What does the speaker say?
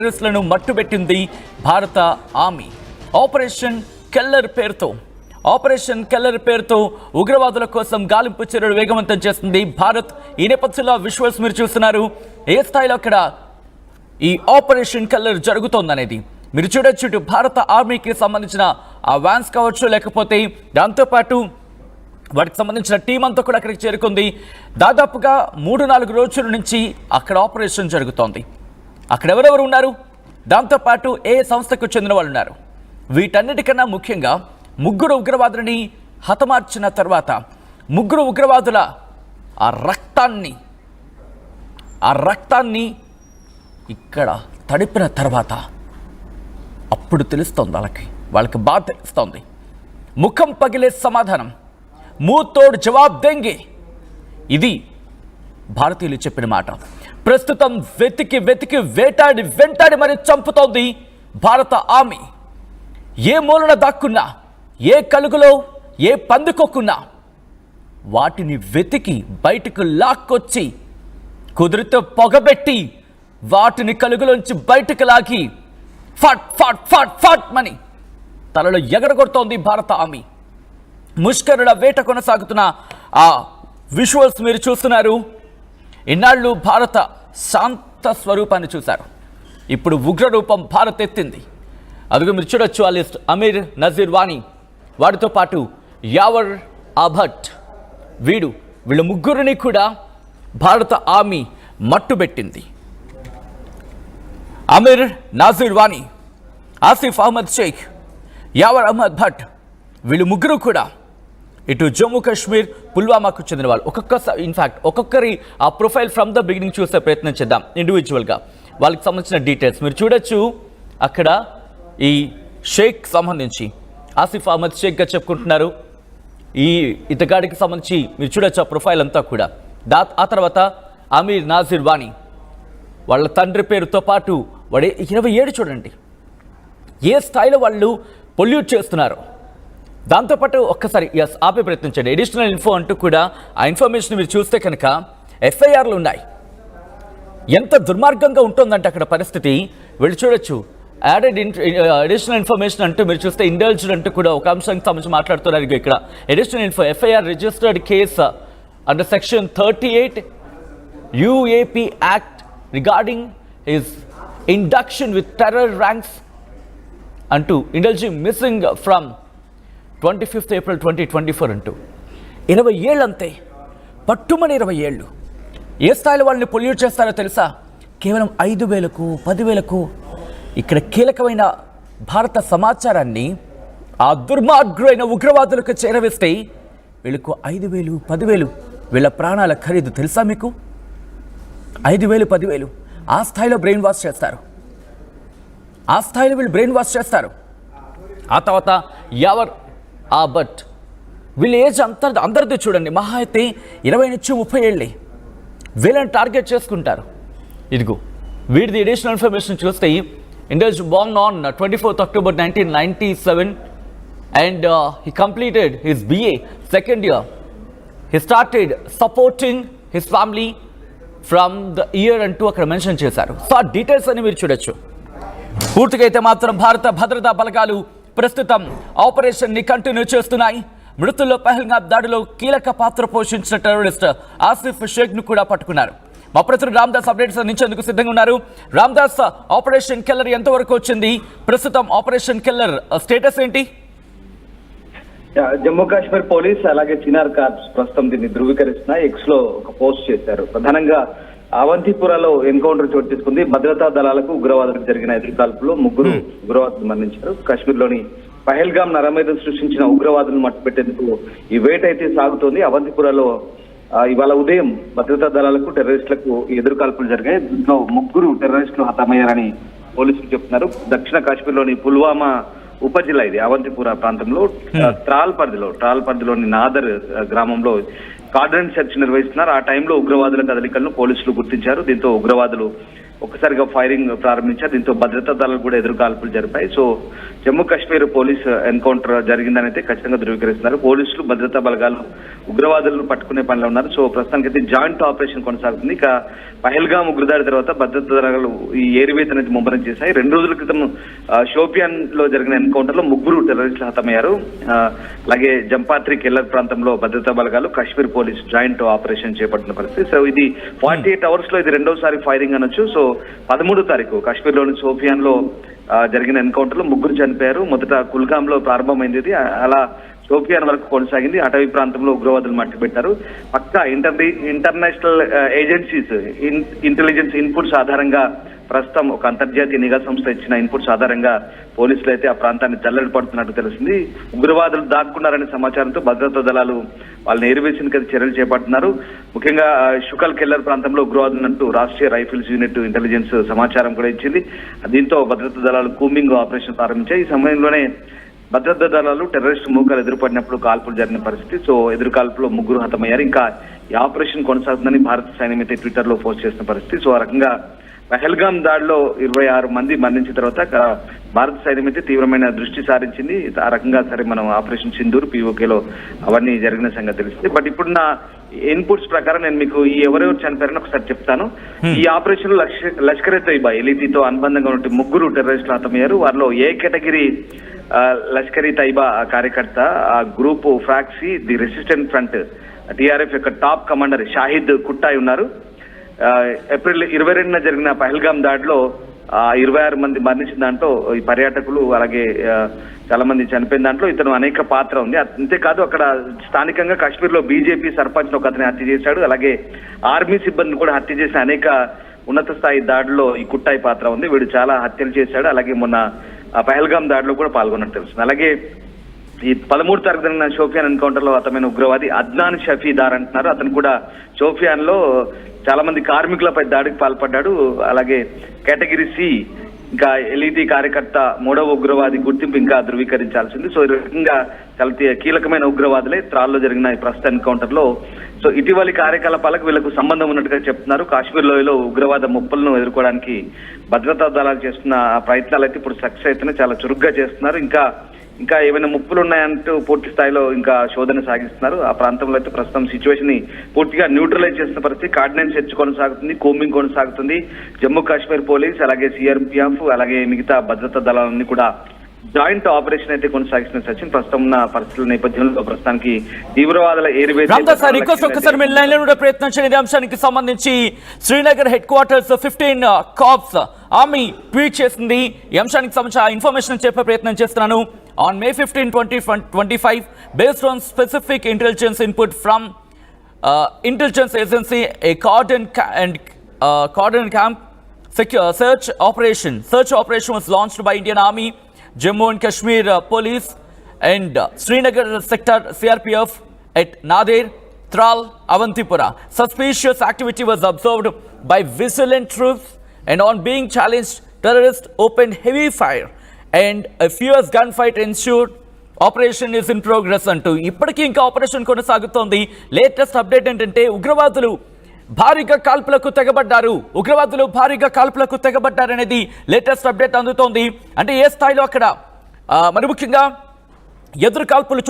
టెర్రరిస్టులను మట్టుబెట్టింది భారత army. Operation Keller పేరుతో ఉగ్రవాదుల కోసం గాలింపు చర్యలు వేగవంతం చేస్తుంది భారత్. ఈ నేపథ్యంలో విజువల్స్ మీరు చూస్తున్నారు. ఏ స్థాయిలో అక్కడ ఈ ఆపరేషన్ కెల్లర్ జరుగుతోందనేది మీరు చూడొచ్చు. ఇటు భారత ఆర్మీకి సంబంధించిన ఆ వ్యాన్స్ కావచ్చు, లేకపోతే దాంతోపాటు వాటికి సంబంధించిన టీం అంతా కూడా అక్కడికి చేరుకుంది. దాదాపుగా 3-4 రోజుల నుంచి అక్కడ ఆపరేషన్ జరుగుతోంది. అక్కడ ఎవరెవరు ఉన్నారు, దాంతోపాటు ఏ సంస్థకు చెందిన వాళ్ళు ఉన్నారు, వీటన్నిటికన్నా ముఖ్యంగా ముగ్గురు ఉగ్రవాదులని హతమార్చిన తర్వాత ముగ్గురు ఉగ్రవాదుల ఆ రక్తాన్ని ఇక్కడ తడిపిన తర్వాత అప్పుడు తెలుస్తోంది వాళ్ళకి బాధ తెలుస్తోంది. ముఖం పగిలే సమాధానం, మూతోడు జవాబ్ దెంగే, ఇది భారతీయులు చెప్పిన మాట. ప్రస్తుతం వెతికి వెంటాడి మరి చంపుతోంది భారత ఆర్మీ. ఏ మూలన దాక్కున్నా, ఏ కలుగులో ఏ పందుకోకున్నా వాటిని వెతికి బయటకు లాక్కొచ్చి కుదిరితో పొగబెట్టి వాటిని కలుగులోంచి బయటకు లాగి ఫట్ ఫట్ ఫట్ ఫట్ మని తలలో ఎగరగొడుతోంది భారత ఆర్మీ. ముష్కరుల వేట కొనసాగుతున్న ఆ విజువల్స్ మీరు చూస్తున్నారు. ఇన్నాళ్ళు భారత శాంత స్వరూపాన్ని చూశారు, ఇప్పుడు ఉగ్ర రూపం భారత్ ఎత్తింది. అదుగు మీరు చూడొచ్చు. ఆ లిస్ట్: అమీర్ నజీర్ వానీ, వాడితో పాటు యావర్ అభట్, వీళ్ళ ముగ్గురిని కూడా భారత ఆర్మీ మట్టుబెట్టింది. అమీర్ నజీర్ వానీ, ఆసిఫ్ అహ్మద్ షేక్, యావర్ అహ్మద్ భట్, వీళ్ళు ముగ్గురు కూడా ఇటు జమ్మూ కాశ్మీర్ పుల్వామాకు చెందిన వాళ్ళు. ఒక్కొక్కరి ఆ ప్రొఫైల్ ఫ్రమ్ ద బిగినింగ్ చూసే ప్రయత్నం చేద్దాం ఇండివిజువల్గా. వాళ్ళకి సంబంధించిన డీటెయిల్స్ మీరు చూడొచ్చు. అక్కడ ఈ షేక్ సంబంధించి ఆసిఫ్ అహ్మద్ షేక్గా చెప్పుకుంటున్నారు. ఈ ఇతగాడికి సంబంధించి మీరు చూడొచ్చు ఆ ప్రొఫైల్ అంతా కూడా. ఆ తర్వాత అమీర్ నజీర్ వానీ, వాళ్ళ తండ్రి పేరుతో పాటు వాడే 27. చూడండి ఏ స్థాయిలో వాళ్ళు పొల్యూట్ చేస్తున్నారు. దాంతోపాటు ఒక్కసారి ఆపే ప్రయత్నించండి. అడిషనల్ ఇన్ఫో అంటూ కూడా ఆ ఇన్ఫర్మేషన్ మీరు చూస్తే కనుక ఎఫ్ఐఆర్లు ఉన్నాయి. ఎంత దుర్మార్గంగా ఉంటుందంటే అక్కడ పరిస్థితి వీళ్ళు చూడొచ్చు. అడిషనల్ ఇన్ఫర్మేషన్ అంటూ మీరు చూస్తే ఇండల్జ్డ్ అంటూ కూడా ఒక అంశానికి సంబంధించి మాట్లాడుతున్నారు. ఇక్కడ additional info, FIR registered case under section 38 UAP act regarding his induction with terror ranks అంటూ ఇండల్జింగ్ మిస్సింగ్ ఫ్రమ్ 25 April 2024 అంటూ 20 ఏళ్ళు అంతే, పట్టుమని 20 ఏళ్ళు. ఏ స్థాయిలో వాళ్ళని పొల్యూట్ చేస్తారో తెలుసా? కేవలం 5,000కు 10,000కు ఇక్కడ కీలకమైన భారత సమాచారాన్ని ఆ దుర్మార్గులైన ఉగ్రవాదులకు చేరవేస్తే వీళ్ళకు 5,000 10,000 వీళ్ళ ప్రాణాల ఖరీదు తెలుసా మీకు? 5,000 10,000 ఆ స్థాయిలో బ్రెయిన్ వాష్ చేస్తారు. ఆ తర్వాత యావర్ బట్ వీళ్ళ ఏజ్ అందరిది చూడండి, మహా అయితే 20 నుంచి 30 ఏళ్ళే. వీళ్ళని టార్గెట్ చేసుకుంటారు. ఇదిగో వీడిది అడిషనల్ ఇన్ఫర్మేషన్ చూస్తే Indians Born on 24th October 1997 and he completed his BA second year. He started supporting his family from the year అంటూ అక్కడ మెన్షన్ చేశారు. సో ఆ డీటెయిల్స్ అని మీరు చూడొచ్చు. పూర్తిగా అయితే మాత్రం భారత భద్రతా బలగాలు ప్రస్తుతం ఆపరేషన్ ని కంటిన్యూ చేస్తున్నాయి. మృతుల్లో పహల్గామ్ దాడిలో కీలక పాత్ర పోషించిన టెర్రరిస్ట్ ఆసిఫ్ షేక్ ను కూడా పట్టుకున్నారు. మా ప్రతినిధి రామ్దాస్ అప్డేట్స్ అందించేందుకు సిద్ధంగా ఉన్నారు. రామ్దాస్, ఆపరేషన్ కెల్లర్ ఎంతవరకు వచ్చింది? ప్రస్తుతం ఆపరేషన్ కెల్లర్ స్టేటస్ ఏంటి? జమ్మూ కాశ్మీర్ పోలీస్ అలాగే చినార్ కార్ప్స్ ప్రస్తుతం దీన్ని ధృవీకరిస్తున్నాయి. ఎక్స్ లో ఒక పోస్ట్ చేశారు. ప్రధానంగా అవంతిపురాలో ఎన్కౌంటర్ చోటు తీసుకుంది. భద్రతా దళాలకు ఉగ్రవాదులకు జరిగిన ఎదురుకాల్పులో 3 ఉగ్రవాదులు మరణించారు. కాశ్మీర్లోని పహల్గామ్ నరమేధం సృష్టించిన ఉగ్రవాదులను మట్టుపెట్టేందుకు ఈ వేట అయితే సాగుతోంది. అవంతిపురాలో ఇవాళ ఉదయం భద్రతా దళాలకు టెర్రరిస్టులకు ఎదురుకాల్పులు జరిగాయి. దీంట్లో 3 టెర్రరిస్టులు హతమయ్యారని పోలీసులు చెప్తున్నారు. దక్షిణ కాశ్మీర్లోని పుల్వామా ఉపజిల్లా ఇది అవంతిపుర ప్రాంతంలో ట్రాల్ పరిధిలోని నాదర్ గ్రామంలో కార్డన్ సెర్చ్ నిర్వహిస్తున్నారు. ఆ టైంలో ఉగ్రవాదుల కదలికలను పోలీసులు గుర్తించారు. దీంతో ఉగ్రవాదులు ఒక్కసారిగా ఫైరింగ్ ప్రారంభించారు. దీంతో భద్రతా దళాలు కూడా ఎదురు కాల్పులు జరిపాయి. So Jammu Kashmir police encounter జరిగిందని అయితే ఖచ్చితంగా ధృవీకరిస్తున్నారు. పోలీసులు భద్రతా బలగాలు ఉగ్రవాదులను పట్టుకునే పనిలో ఉన్నారు. సో ప్రస్తుతానికి అయితే జాయింట్ ఆపరేషన్ కొనసాగుతుంది. ఇక పహల్గామ్ ఉగ్రదాడి తర్వాత భద్రతా దళాలు ఈ ఏరివేత అనేది ముమ్మరం చేశాయి. 2 రోజుల క్రితం షోపియాన్ లో జరిగిన ఎన్కౌంటర్ లో 3 టెర్రరిస్టులు హతమయ్యారు. అలాగే జంపాత్రి కెల్లర్ ప్రాంతంలో భద్రతా బలగాలు కశ్మీర్ పోలీస్ జాయింట్ ఆపరేషన్ చేపట్టిన పరిస్థితి. సో ఇది 48 అవర్స్ లో ఇది 2వసారి ఫైరింగ్ అనొచ్చు. సో 13వ తారీఖు కాశ్మీర్ లోని షోపియాన్ లో జరిగిన ఎన్కౌంటర్ లో 3 చనిపోయారు. మొదట కుల్గామ్ లో ప్రారంభమైంది ఇది, అలా షోపియాన్ వరకు కొనసాగింది. అటవీ ప్రాంతంలో ఉగ్రవాదులు మట్టిపెట్టారు. పక్కా ఇంటర్నేషనల్ ఏజెన్సీస్ ఇంటెలిజెన్స్ ఇన్పుట్స్ ఆధారంగా ప్రస్తుతం ఒక అంతర్జాతీయ నిఘా సంస్థ ఇచ్చిన ఇన్పుట్స్ ఆధారంగా పోలీసులు అయితే ఆ ప్రాంతాన్ని జల్లెడ పడుతున్నట్టు తెలిసింది. ఉగ్రవాదులు దాక్కున్నారనే సమాచారంతో భద్రతా దళాలు వాళ్ళని ఏరివేసేందుకు చర్యలు చేపడుతున్నారు. ముఖ్యంగా షుకల్ కెల్లర్ ప్రాంతంలో ఉగ్రవాదులంటూ రాష్ట్రీయ రైఫిల్స్ యూనిట్ ఇంటెలిజెన్స్ సమాచారం కూడా ఇచ్చింది. దీంతో భద్రతా దళాలు కూంబింగ్ ఆపరేషన్ ప్రారంభించాయి. ఈ సమయంలోనే భద్రతా దళాలు టెర్రరిస్ట్ మూకలు ఎదురుపడినప్పుడు కాల్పులు జరిగిన పరిస్థితి. సో ఎదురు కాల్పులో 3 హతమయ్యారు. ఇంకా ఈ ఆపరేషన్ కొనసాగుతుందని భారత సైన్యం అయితే ట్విట్టర్ లో పోస్ట్ చేసిన పరిస్థితి. సో ఆ రకంగా పహల్గామ్ దాడిలో 26 మంది మరణించిన తర్వాత భారత సైన్యం అయితే తీవ్రమైన దృష్టి సారించింది. ఆ రకంగా సరే మనం ఆపరేషన్ సింధూర్ POKలో అవన్నీ జరిగిన సంగతి తెలిసింది. బట్ ఇప్పుడున్న ఇన్పుట్స్ ప్రకారం నేను మీకు ఈ ఎవరెవరు చనిపోయారని ఒకసారి చెప్తాను. ఈ ఆపరేషన్ లష్కర్-e-తోయిబా ఎలిటీతో అనుబంధంగా ఉంటే 3 టెర్రరిస్టులు హతమయ్యారు. వారిలో ఏ కేటగిరీ లష్కర్-e-తోయిబా కార్యకర్త, ఆ group proxy the resistant front TRF యొక్క టాప్ కమాండర్ షాహిద్ కుట్టాయ్ ఉన్నారు. ఏప్రిల్ 22న జరిగిన పహల్గామ్ దాడిలో 26 మంది మరణించిన దాంట్లో ఈ పర్యాటకులు అలాగే చాలా మంది చనిపోయిన దాంట్లో ఇతను అనేక పాత్ర ఉంది. అంతేకాదు అక్కడ స్థానికంగా కాశ్మీర్ లో బీజేపీ సర్పంచ్ ఒక అతని హత్య చేశాడు. అలాగే ఆర్మీ సిబ్బందిని కూడా హత్య చేసిన అనేక ఉన్నత స్థాయి దాడిలో ఈ కుట్టాయి పాత్ర ఉంది. వీడు చాలా హత్యలు చేశాడు. అలాగే మొన్న పహల్గామ్ దాడిలో కూడా పాల్గొన్నట్టు తెలుస్తుంది. అలాగే ఈ 13వ తారీఖు జరిగిన షోపియాన్ ఎన్కౌంటర్ లో హతమైన ఉగ్రవాది అద్నాన్ షఫీదార్ అంటున్నారు. అతను కూడా షోపియాన్ లో చాలా మంది కార్మికులపై దాడికి పాల్పడ్డాడు. అలాగే కేటగిరీ C ఇంకా ఎలిటీ కార్యకర్త 3వ ఉగ్రవాది గుర్తింపు ఇంకా ధృవీకరించాల్సింది. సో ఈ రకంగా చాలా కీలకమైన ఉగ్రవాదులే త్రాల్లో జరిగిన ఈ ప్రస్తుత ఎన్కౌంటర్ లో. సో ఇటీవలి కార్యకలాపాలకు వీళ్ళకు సంబంధం ఉన్నట్టుగా చెప్తున్నారు. కాశ్మీర్ లోయలో ఉగ్రవాద ముప్పులను ఎదుర్కోవడానికి భద్రతా దళాలు చేస్తున్న ప్రయత్నాలు అయితే ఇప్పుడు సక్సెస్ అయితేనే చాలా చురుగ్గా చేస్తున్నారు. ఇంకా ఏమైనా ముప్పులు ఉన్నాయంటూ పూర్తి స్థాయిలో ఇంకా శోధన సాగిస్తున్నారు. ఆ ప్రాంతంలో అయితే ప్రస్తుతం సిచ్యువేషన్ ని పూర్తిగా న్యూట్రలైజ్ చేసిన పరిస్థితి. కార్డినెన్స్ సెర్చ్ కొనసాగుతుంది, కూంబింగ్ కొనసాగుతుంది. జమ్మూ కాశ్మీర్ పోలీస్ అలాగే CRPF అలాగే మిగతా భద్రతా దళాలన్నీ కూడా జాయింట్ ఆపరేషన్ అయితే కొనసాగిస్తున్న సచిన్. ప్రస్తుతం ఉన్న పరిస్థితుల నేపథ్యంలో ప్రస్తుతానికి తీవ్రవాదుల ఒక్కసారి ప్రయత్నం చేయని అంశానికి సంబంధించి Srinagar headquarters 15 corps army tweet చేసింది. ఈ అంశానికి సంబంధించిన ఇన్ఫర్మేషన్ చెప్పే ప్రయత్నం చేస్తున్నాను. On May 15, 2025, based on specific intelligence input from intelligence agency, a cordon camp search operation was launched by Indian Army, Jammu and Kashmir Police and Srinagar sector CRPF at Nadir, Tral, Avantipura. Suspicious activity was observed by vigilant troops, and on being challenged, terrorists opened heavy fire and a fierce gunfight ensued. Operation is in progress అంటూ ఇప్పటికీ ఇంకా operation కొనసాగుతోంది. Latest update ఏంటంటే ఉగ్రవాదులు భారీగా కాల్పులకు తెగబడ్డారనేది latest update అందుతోంది. అంటే ఏ స్థాయిలో అక్కడ మరి ముఖ్యంగా ఎదురు కాల్పులు చోటు